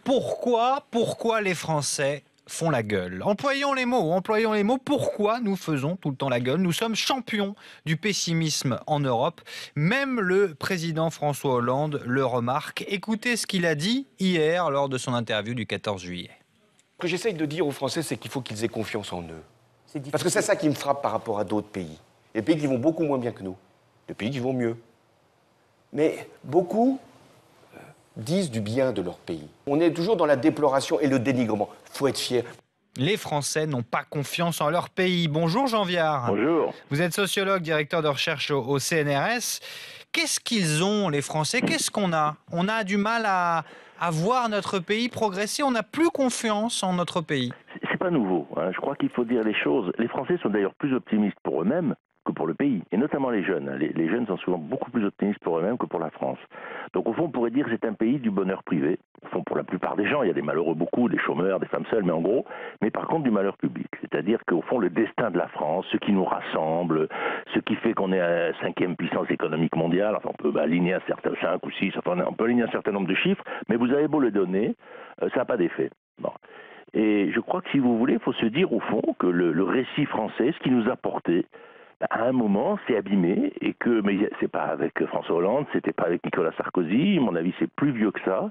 Pourquoi les Français font la gueule? Employons les mots. Pourquoi nous faisons tout le temps la gueule? Nous sommes champions du pessimisme en Europe. Même le président François Hollande le remarque. Écoutez ce qu'il a dit hier lors de son interview du 14 juillet. Ce que j'essaye de dire aux Français, c'est qu'il faut qu'ils aient confiance en eux. Parce que c'est ça qui me frappe par rapport à d'autres pays. Des pays qui vont beaucoup moins bien que nous. Des pays qui vont mieux. Mais beaucoup disent du bien de leur pays. On est toujours dans la déploration et le dénigrement. Il faut être fier. Les Français n'ont pas confiance en leur pays. Bonjour Jean Viard. Bonjour. Vous êtes sociologue, directeur de recherche au CNRS. Qu'est-ce qu'ils ont, les Français? Qu'est-ce qu'on a? On a du mal à voir notre pays progresser. On n'a plus confiance en notre pays. C'est pas nouveau, hein. Je crois qu'il faut dire les choses. Les Français sont d'ailleurs plus optimistes pour eux-mêmes que pour le pays, et notamment les jeunes. Les jeunes sont souvent beaucoup plus optimistes pour eux-mêmes que pour la France. Donc au fond, on pourrait dire que c'est un pays du bonheur privé. Au fond, pour la plupart des gens, il y a des malheureux beaucoup, des chômeurs, des femmes seules, mais en gros, mais par contre du malheur public. C'est-à-dire qu'au fond, le destin de la France, ce qui nous rassemble, ce qui fait qu'on est à la 5e puissance économique mondiale, enfin on peut aligner un certain 5 ou 6, enfin on peut aligner un certain nombre de chiffres, mais vous avez beau le donner, ça n'a pas d'effet. Bon. Et je crois que si vous voulez, il faut se dire au fond que le récit français, ce qui nous a porté, à un moment, c'est abîmé, et que, mais c'est pas avec François Hollande, c'était pas avec Nicolas Sarkozy, à mon avis c'est plus vieux que ça.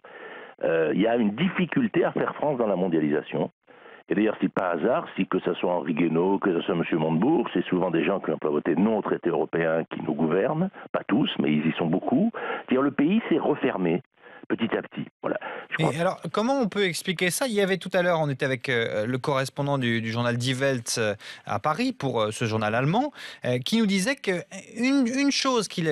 Il y a une difficulté à faire France dans la mondialisation. Et d'ailleurs, c'est pas hasard, si que ce soit Henri Guénaud, que ce soit M. Montebourg, c'est souvent des gens qui n'ont pas voté non au traité européen qui nous gouvernent, pas tous, mais ils y sont beaucoup. C'est-à-dire le pays s'est refermé petit à petit. Voilà. Et alors, comment on peut expliquer ça? Il y avait tout à l'heure, on était avec le correspondant du journal Die Welt à Paris, pour ce journal allemand, qui nous disait qu'une chose qu'il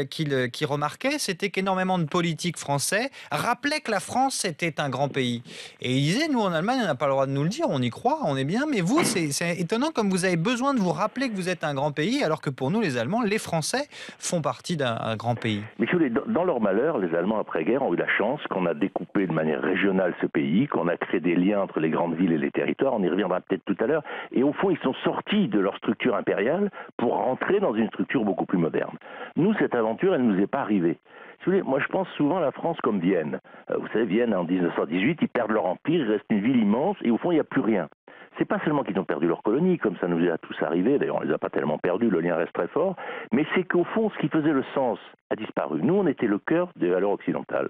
remarquait, c'était qu'énormément de politiques français rappelaient que la France était un grand pays. Et il disait, nous en Allemagne, on n'a pas le droit de nous le dire, on y croit, on est bien, mais vous, c'est étonnant comme vous avez besoin de vous rappeler que vous êtes un grand pays, alors que pour nous, les Allemands, les Français font partie d'un grand pays. Mais si vous voulez, dans leur malheur, les Allemands après-guerre ont eu la chance qu'on a découpé de manière régionale ce pays, qu'on a créé des liens entre les grandes villes et les territoires, on y reviendra peut-être tout à l'heure, et au fond ils sont sortis de leur structure impériale pour rentrer dans une structure beaucoup plus moderne. Nous, cette aventure, elle ne nous est pas arrivée. Si vous voulez, moi je pense souvent à la France comme Vienne. Vous savez, Vienne en 1918, ils perdent leur empire, il reste une ville immense, et au fond il n'y a plus rien. C'est pas seulement qu'ils ont perdu leur colonie, comme ça nous est à tous arrivé, d'ailleurs on les a pas tellement perdus, le lien reste très fort, mais c'est qu'au fond ce qui faisait le sens a disparu. Nous on était le cœur des valeurs occidentales.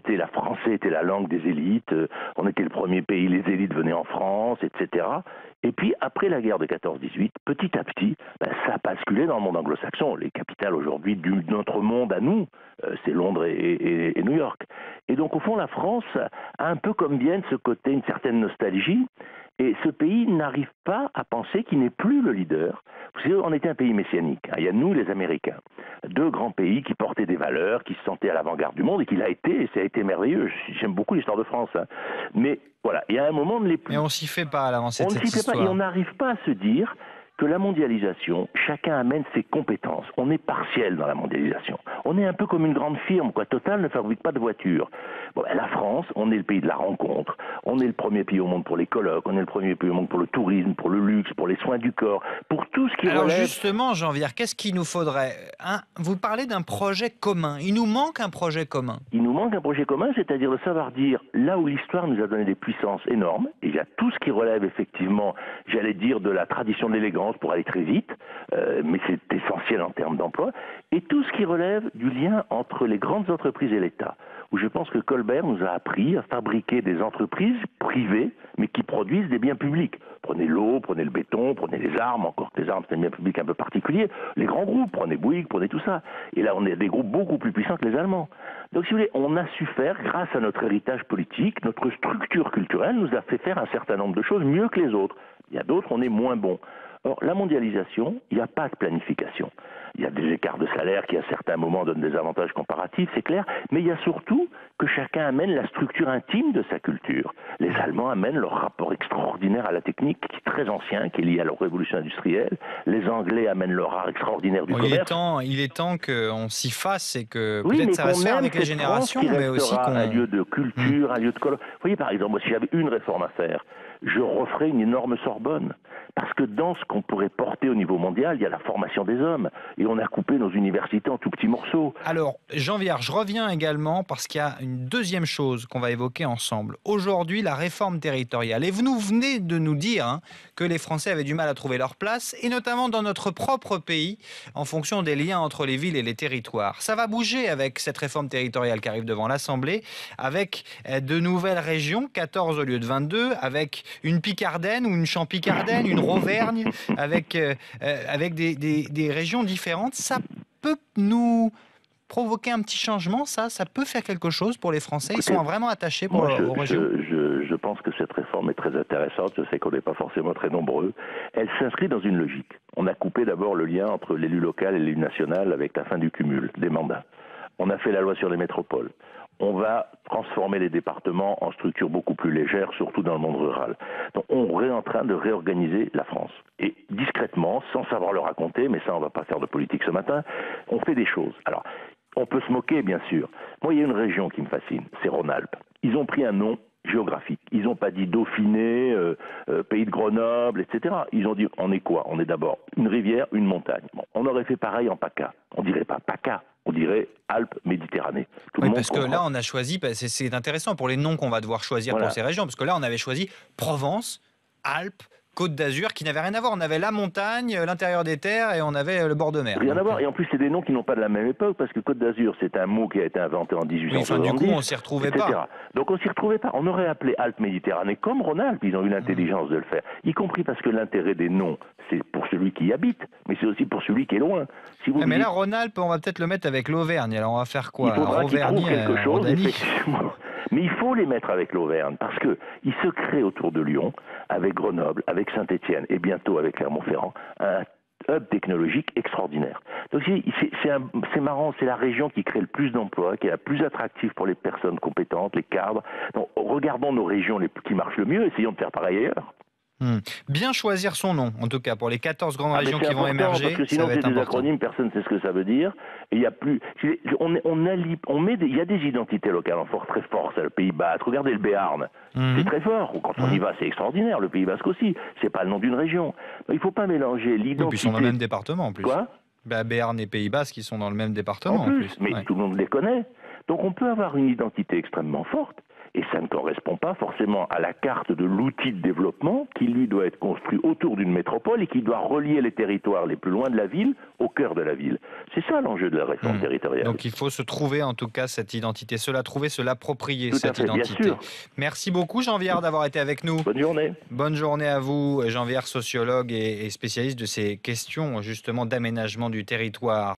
La français était la langue des élites, on était le premier pays, les élites venaient en France, etc. Et puis après la guerre de 14-18, petit à petit, ça a basculé dans le monde anglo-saxon. Les capitales aujourd'hui de notre monde à nous, c'est Londres et New York. Et donc au fond la France a un peu comme Vienne ce côté, une certaine nostalgie. Et ce pays n'arrive pas à penser qu'il n'est plus le leader. Vous savez, on était un pays messianique. Il y a nous, les Américains. Deux grands pays qui portaient des valeurs, qui se sentaient à l'avant-garde du monde, et qu'il a été, et ça a été merveilleux. J'aime beaucoup l'histoire de France. Mais voilà, il y a un moment, on ne l'est plus. Mais on s'y fait pas à l'avancée de cette histoire. On ne s'y fait pas, et on n'arrive pas à se dire que la mondialisation, chacun amène ses compétences. On est partiel dans la mondialisation. On est un peu comme une grande firme, quoi. Total ne fabrique pas de voitures. Bon, la France, on est le pays de la rencontre. On est le premier pays au monde pour les colloques. On est le premier pays au monde pour le tourisme, pour le luxe, pour les soins du corps, pour tout ce qui relève... Alors justement, Jean Viard, qu'est-ce qu'il nous faudrait? Vous parlez d'un projet commun. Il nous manque un projet commun. Il nous manque un projet commun, c'est-à-dire de savoir dire, là où l'histoire nous a donné des puissances énormes, et il y a tout ce qui relève effectivement, j'allais dire, de la tradition de l'élégance pour aller très vite, mais c'est essentiel en termes d'emploi, et tout ce qui relève du lien entre les grandes entreprises et l'État, où je pense que Colbert nous a appris à fabriquer des entreprises privées, mais qui produisent des biens publics. Prenez l'eau, prenez le béton, prenez les armes, encore que les armes c'est un bien public un peu particulier, les grands groupes, prenez Bouygues, prenez tout ça. Et là on est des groupes beaucoup plus puissants que les Allemands. Donc si vous voulez, on a su faire, grâce à notre héritage politique, notre structure culturelle nous a fait faire un certain nombre de choses mieux que les autres. Il y a d'autres, on est moins bons. Or, la mondialisation, il n'y a pas de planification. Il y a des écarts de salaire qui, à certains moments, donnent des avantages comparatifs, c'est clair, mais il y a surtout que chacun amène la structure intime de sa culture. Les Allemands amènent leur rapport extraordinaire à la technique, qui est très ancien, qui est lié à leur révolution industrielle. Les Anglais amènent leur art extraordinaire du commerce. Il est temps qu'on s'y fasse et que oui, peut-être ça va se faire avec les générations, mais aussi qu'on... un lieu de culture, un lieu de colloque. Vous voyez, par exemple, moi, si j'avais une réforme à faire, je referais une énorme Sorbonne. Parce que dans ce qu'on pourrait porter au niveau mondial, il y a la formation des hommes. Et et on a coupé nos universités en tout petits morceaux. Alors, Jean Viard, je reviens également parce qu'il y a une deuxième chose qu'on va évoquer ensemble. Aujourd'hui, la réforme territoriale. Et vous venez de nous dire que les Français avaient du mal à trouver leur place, et notamment dans notre propre pays, en fonction des liens entre les villes et les territoires. Ça va bouger avec cette réforme territoriale qui arrive devant l'Assemblée, avec de nouvelles régions, 14 au lieu de 22, avec une Picardaine ou une Champicardenne, une Auvergne, avec des régions différentes. Ça peut nous provoquer un petit changement, ça peut faire quelque chose pour les Français. Ils sont vraiment attachés aux régions. Je pense que cette réforme est très intéressante. Je sais qu'on n'est pas forcément très nombreux. Elle s'inscrit dans une logique. On a coupé d'abord le lien entre l'élu local et l'élu national avec la fin du cumul des mandats. On a fait la loi sur les métropoles. On va transformer les départements en structures beaucoup plus légères, surtout dans le monde rural. Donc on est en train de réorganiser la France. Et discrètement, sans savoir le raconter, mais ça on ne va pas faire de politique ce matin, on fait des choses. Alors, on peut se moquer, bien sûr. Moi, il y a une région qui me fascine, c'est Rhône-Alpes. Ils ont pris un nom géographique. Ils n'ont pas dit Dauphiné, pays de Grenoble, etc. Ils ont dit, on est quoi? On est d'abord une rivière, une montagne. Bon, on aurait fait pareil en PACA. On ne dirait pas PACA, on dirait Alpes-Méditerranée. Oui, parce que là, on a choisi, c'est intéressant pour les noms qu'on va devoir choisir pour ces régions, parce que là, on avait choisi Provence, Alpes, Côte d'Azur, qui n'avait rien à voir. On avait la montagne, l'intérieur des terres et on avait le bord de mer. Rien à voir. Et en plus, c'est des noms qui n'ont pas de la même époque, parce que Côte d'Azur, c'est un mot qui a été inventé en 1870. Oui, du coup, on s'y retrouvait pas. Donc, on s'y retrouvait pas. On aurait appelé Alpes-Méditerranée comme Rhône-Alpes. Ils ont eu l'intelligence de le faire. Y compris parce que l'intérêt des noms, c'est pour celui qui y habite, mais c'est aussi pour celui qui est loin. Si vous mais là, Rhône-Alpes, on va peut-être le mettre avec l'Auvergne. Alors, on va faire quoi? Il faudra qu'ils trouvent quelque chose, effectivement. Mais il faut les mettre avec l'Auvergne, parce qu'il se crée autour de Lyon, avec Grenoble, avec Saint-Étienne et bientôt avec Clermont-Ferrand, un hub technologique extraordinaire. Donc c'est marrant, c'est la région qui crée le plus d'emplois, qui est la plus attractive pour les personnes compétentes, les cadres. Donc regardons nos régions qui marchent le mieux, essayons de faire pareil ailleurs. Bien choisir son nom, en tout cas, pour les 14 grandes régions qui vont émerger. Parce que sinon, c'est des acronymes, personne ne sait ce que ça veut dire. Et il y a plus. Il y a des identités locales en très fort, c'est le Pays Basque. Regardez le Béarn, c'est très fort. Quand on y va, c'est extraordinaire. Le Pays Basque aussi. C'est pas le nom d'une région. Donc, il ne faut pas mélanger l'identité. Et puis ils sont dans le même département en plus. Quoi? Béarn et Pays Basque, ils sont dans le même département en plus. Mais tout le monde les connaît. Donc on peut avoir une identité extrêmement forte. Et ça ne correspond pas forcément à la carte de l'outil de développement qui, lui, doit être construit autour d'une métropole et qui doit relier les territoires les plus loin de la ville au cœur de la ville. C'est ça l'enjeu de la réforme territoriale. Donc il faut se trouver en tout cas cette identité, se l'approprier cette identité. Bien sûr. Merci beaucoup Jean Viard d'avoir été avec nous. Bonne journée. Bonne journée à vous, Jean Viard, sociologue et spécialiste de ces questions justement d'aménagement du territoire.